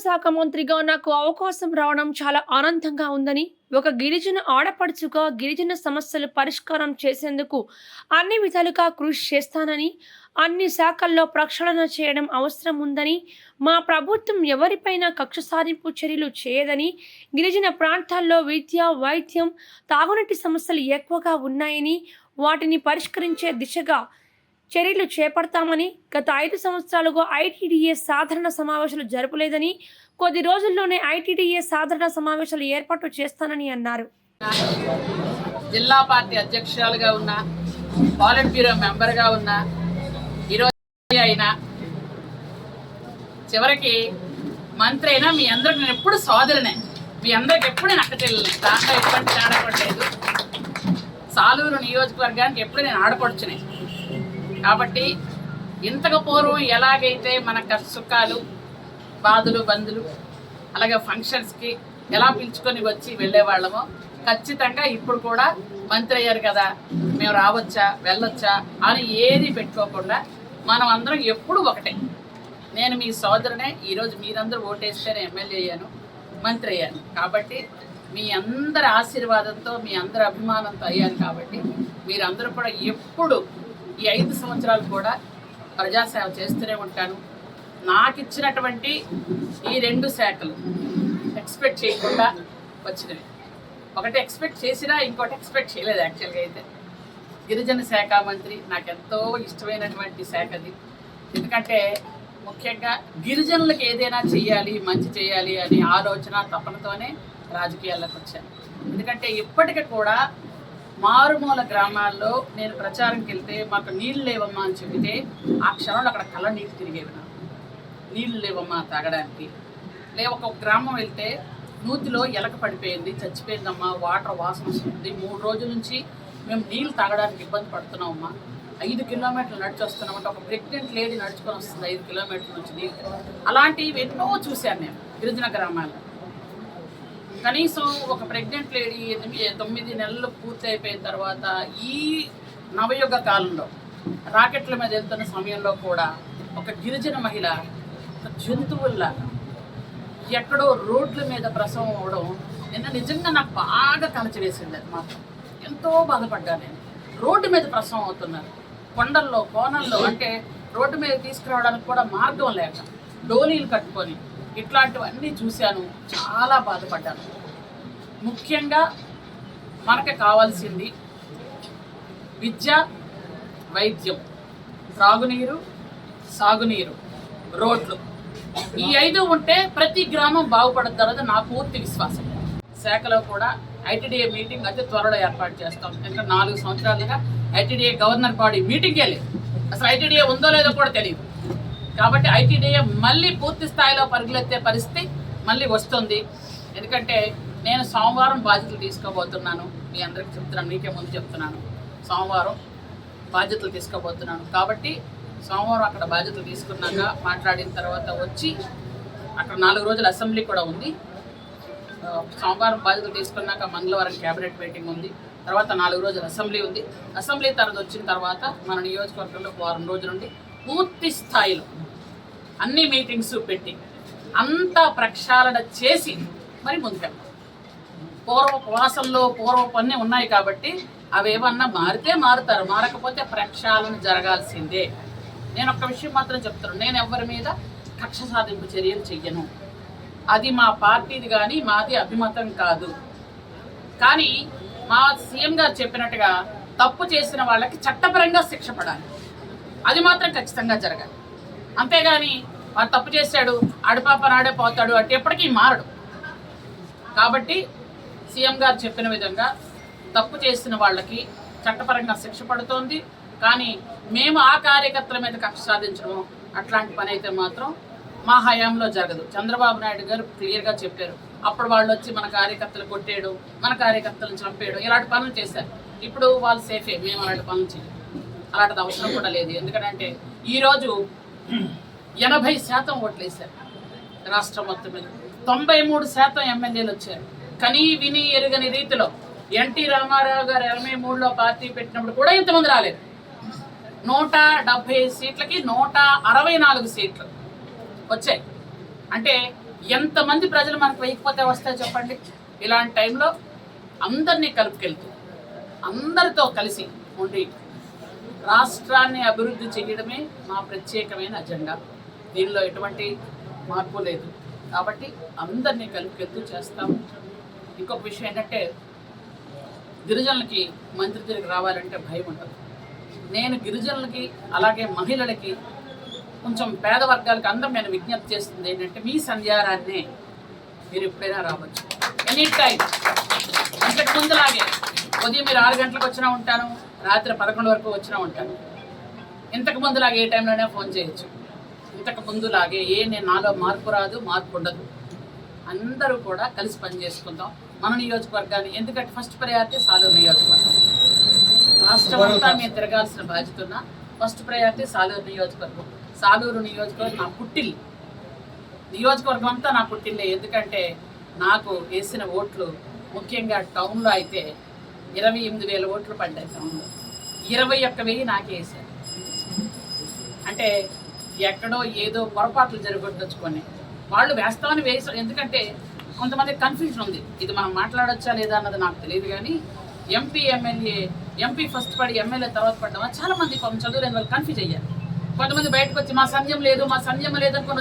శాఖ మంత్రిగా నాకు అవకాశం రావడం చాలా ఆనందంగా ఉందని, ఒక గిరిజన ఆడపడుచుగా గిరిజన సమస్యలు పరిష్కారం చేసేందుకు అన్ని విధాలుగా కృషి చేస్తానని, అన్ని శాఖల్లో ప్రక్షాళన చేయడం అవసరం ఉందని, మా ప్రభుత్వం ఎవరిపైనా కక్ష సాధింపు చర్యలు చేయదని, గిరిజన ప్రాంతాల్లో విద్య, వైద్యం, తాగునీటి సమస్యలు ఎక్కువగా ఉన్నాయని, వాటిని పరిష్కరించే దిశగా చర్యలు చేపడతామని, గత 5 సంవత్సరాలుగా ఐటీడీఏ సాధారణ సమావేశాలు జరపలేదని, కొద్ది రోజుల్లోనే ఐటీడీఏ సాధారణ సమావేశాలు ఏర్పాటు చేస్తానని అన్నారు. జిల్లా పార్టీ అధ్యక్షురాలుగా ఉన్న, పాలిట్ బ్యూరో మెంబర్గా ఉన్న, ఈరోజు అయినా చివరికి మంత్రి అయినా మీ అందరికి నేను ఎప్పుడు సోదరునే, మీ అందరికి ఎప్పుడు నేను అక్కచెల్లి, దాంట్లో ఎటువంటి తేడాపడలేదు. సాలూరు నియోజకవర్గానికి ఎప్పుడు నేను ఆడపడుచునే. కాబట్టి ఇంతకు పూర్వం ఎలాగైతే మన సుఖాలు, బాధలు, బంధులు, అలాగే ఫంక్షన్స్కి ఎలా పిలుచుకొని వచ్చి వెళ్ళేవాళ్ళమో ఖచ్చితంగా ఇప్పుడు కూడా మంత్రి అయ్యారు కదా, మేము రావచ్చా వెళ్ళొచ్చా అని ఏది పెట్టుకోకుండా మనం అందరం ఎప్పుడు ఒకటే. నేను మీ సోదరునే. ఈరోజు మీరందరూ ఓటేస్తే నేను ఎమ్మెల్యే అయ్యాను, మంత్రి అయ్యాను. కాబట్టి మీ అందరి ఆశీర్వాదంతో, మీ అందరి అభిమానంతో అయ్యాను. కాబట్టి మీరందరూ కూడా ఎప్పుడు ఈ 5 సంవత్సరాలు కూడా ప్రజాసేవ చేస్తూనే ఉంటాను. నాకు ఇచ్చినటువంటి ఈ 2 శాఖలు ఎక్స్పెక్ట్ చేయకుండా వచ్చినవి. ఒకటి ఎక్స్పెక్ట్ చేసినా, ఇంకోటి ఎక్స్పెక్ట్ చేయలేదు. యాక్చువల్గా అయితే గిరిజన శాఖ మంత్రి నాకు ఎంతో ఇష్టమైనటువంటి శాఖ అది. ఎందుకంటే ముఖ్యంగా గిరిజనులకు ఏదైనా చెయ్యాలి, మంచి చేయాలి అని ఆలోచన తపనతోనే రాజకీయాల్లోకి వచ్చాను. ఎందుకంటే ఇప్పటికీ కూడా మారుమూల గ్రామాల్లో నేను ప్రచారంకి వెళ్తే మాకు నీళ్ళు లేవమ్మా అని చెబితే ఆ క్షణంలో అక్కడ కళ్ళ నీళ్ళు తిరిగేవి. నాకు నీళ్ళు లేవమ్మా తాగడానికి. ఒక గ్రామం వెళ్తే నూతిలో ఎలక పడిపోయింది, చచ్చిపోయిందమ్మా, వాటర్ వాసన వస్తుంది, 3 రోజుల నుంచి మేము నీళ్ళు తాగడానికి ఇబ్బంది పడుతున్నామమ్మా, 5 కిలోమీటర్లు నడిచి వస్తున్నామంటే ఒక ప్రెగ్నెంట్ లేడీ నడుచుకొని వస్తుంది 5 కిలోమీటర్ల నుంచి నీళ్ళు. అలాంటివి ఎన్నో చూశాను నేను గిరిజన గ్రామాల్లో. కనీసం ఒక ప్రెగ్నెంట్ లేడీ 9 నెలలు పూర్తి అయిపోయిన తర్వాత ఈ నవయుగ కాలంలో రాకెట్ల మీద వెళ్తున్న సమయంలో కూడా ఒక గిరిజన మహిళ జంతువుల్లా ఎక్కడో రోడ్ల మీద ప్రసవం అవ్వడం నిజంగా నాకు బాగా కలచివేసింది. అది మాత్రం ఎంతో బాధపడ్డాను నేను. రోడ్డు మీద ప్రసవం అవుతున్నారు, కొండల్లో, కోనల్లో, అంటే రోడ్డు మీద తీసుకురావడానికి కూడా మార్గం లేక డోలీలు కట్టుకొని ఇట్లాంటివన్నీ చూశాను. చాలా బాధపడ్డాను. ముఖ్యంగా మనకు కావాల్సింది విద్య, వైద్యం, త్రాగునీరు, సాగునీరు, రోడ్లు. ఈ 5 ఉంటే ప్రతి గ్రామం బాగుపడుతుందన్నది నా పూర్తి విశ్వాసం. శాఖలో కూడా ఐటీడీఏ మీటింగ్ అతి త్వరలో ఏర్పాటు చేస్తాం. ఎందుకంటే 4 సంవత్సరాలుగా ఐటీడీఏ గవర్నర్ బాడీ మీటింగ్కే లేదు. అసలు ఐటీడీఏ ఉందో లేదో కూడా తెలియదు. కాబట్టి ఐటీడీఏ మళ్ళీ పూర్తి స్థాయిలో పరుగులెత్తే పరిస్థితి మళ్ళీ వస్తుంది. ఎందుకంటే నేను సోమవారం బాధ్యతలు తీసుకోబోతున్నాను. మీ అందరికీ చెప్తున్నాను, మీకే ముందు చెప్తున్నాను, సోమవారం బాధ్యతలు తీసుకోబోతున్నాను. కాబట్టి సోమవారం అక్కడ బాధ్యతలు తీసుకున్నాక మాట్లాడిన తర్వాత వచ్చి అక్కడ 4 రోజుల అసెంబ్లీ కూడా ఉంది. సోమవారం బాధ్యతలు తీసుకున్నాక మంగళవారం క్యాబినెట్ మీటింగ్ ఉంది. తర్వాత 4 రోజుల అసెంబ్లీ ఉంది. అసెంబ్లీ తర్వాత వచ్చిన తర్వాత మన నియోజకవర్గంలో 1 వారం రోజుల నుండి పూర్తి స్థాయిలో అన్ని మీటింగ్స్ పెట్టి అంతా ప్రక్షాళన చేసి మరి ముందుకెళ్తాం. పూర్వపు అన్నీ ఉన్నాయి కాబట్టి అవి ఏమన్నా మారితే మారుతారు, మారకపోతే ప్రక్షాళన జరగాల్సిందే. నేను ఒక్క విషయం మాత్రం చెప్తున్నాను, నేను ఎవరి మీద కక్ష సాధింపు చర్యలు చెయ్యను. అది మా పార్టీది కానీ మాది అభిమతం కాదు. కానీ మా సీఎం గారు చెప్పినట్టుగా తప్పు చేసిన వాళ్ళకి చట్టపరంగా శిక్ష పడాలి. అది మాత్రం ఖచ్చితంగా జరగాలి. అంతేగాని వాడు తప్పు చేశాడు, ఆడిపాప నాడే పోతాడు అంటే ఎప్పటికీ మారడు. కాబట్టి సీఎం గారు చెప్పిన విధంగా తప్పు చేసిన వాళ్ళకి చట్టపరంగా శిక్ష పడుతోంది. కానీ మేము ఆ కార్యకర్తల మీద కక్ష సాధించడం అట్లాంటి పని అయితే మాత్రం మా హయాంలో జరగదు. చంద్రబాబు నాయుడు గారు క్లియర్గా చెప్పారు. అప్పుడు వాళ్ళు వచ్చి మన కార్యకర్తలు కొట్టేయడం, మన కార్యకర్తలను చంపేయడం, ఇలాంటి పనులు చేశారు. ఇప్పుడు వాళ్ళు సేఫే, మేము అలాంటి పనులు చేయం. అలాంటిది అవసరం కూడా లేదు. ఎందుకంటే ఈరోజు 80% ఓట్లు వేశారు రాష్ట్రం మొత్తం మీద. 93% ఎమ్మెల్యేలు వచ్చారు. కనీ విని ఎరుగని రీతిలో ఎన్టీ రామారావు గారు 83లో పార్టీ పెట్టినప్పుడు కూడా ఇంతమంది రాలేదు. 170 సీట్లకి 164 సీట్లు వచ్చాయి. అంటే ఎంతమంది ప్రజలు మనకు వేయకపోతే వస్తాయి చెప్పండి. ఇలాంటి టైంలో అందరినీ కలుపుకెళ్తూ అందరితో కలిసి ఉండి రాష్ట్రాన్ని అభివృద్ధి చేయడమే మా ప్రత్యేకమైన అజెండా. దీనిలో ఎటువంటి మార్పు లేదు. కాబట్టి అందరినీ కలుపుకెళ్తూ చేస్తాము. ఇంకొక విషయం ఏంటంటే, గిరిజనులకి మంత్రి దగ్గరికి రావాలంటే భయం ఉంటుంది. నేను గిరిజనులకి అలాగే మహిళలకి కొంచెం పేద వర్గాలకు అందరం నేను విజ్ఞప్తి చేస్తుంది ఏంటంటే, మీ సంధ్యారాన్నే మీరు ఎప్పుడైనా రావచ్చు, ఎనీ టైం. అంతకు ముందులాగే ఉదయం మీరు 6 గంటలకు వచ్చినా ఉంటాను, రాత్రి 11 వరకు వచ్చినా ఉంటాను. ఇంతకు ముందులాగే ఏ టైంలోనే ఫోన్ చేయొచ్చు. ఇంతకు ముందులాగే నేను నాలో మార్పు రాదు, మార్పు ఉండదు. అందరూ కూడా కలిసి పనిచేసుకుందాం మన నియోజకవర్గాన్ని. ఎందుకంటే ఫస్ట్ ప్రయారిటీ సాలూరు నియోజకవర్గం. రాష్ట్రం అంతా మేము తిరగాల్సిన బాధ్యత ఉన్న ఫస్ట్ ప్రయారిటీ సాలూరు నియోజకవర్గం. సాలూరు నియోజకవర్గం నా పుట్టిల్లు. నియోజకవర్గం అంతా నా పుట్టిల్లే. ఎందుకంటే నాకు వేసిన ఓట్లు ముఖ్యంగా టౌన్లో అయితే 28,000 ఓట్లు పడ్డాయి. టౌన్లో 21,000 నాకే వేశారు. అంటే ఎక్కడో ఏదో పొరపాట్లు జరగొచ్చుకొని వాళ్ళు వేస్తామని వేసారు. ఎందుకంటే కొంతమంది కన్ఫ్యూజన్ ఉంది, ఇది మనం మాట్లాడొచ్చా లేదా అన్నది నాకు తెలియదు. కానీ ఎంపీ ఫస్ట్ పడి ఎమ్మెల్యే తర్వాత పడ్డామా చాలా మంది కొంచెం చదువులేని వాళ్ళు కన్ఫ్యూజ్ అయ్యారు. కొంతమంది బయటకు వచ్చి మా సంధ్యం లేదు, మా సంధ్యం లేదనుకుని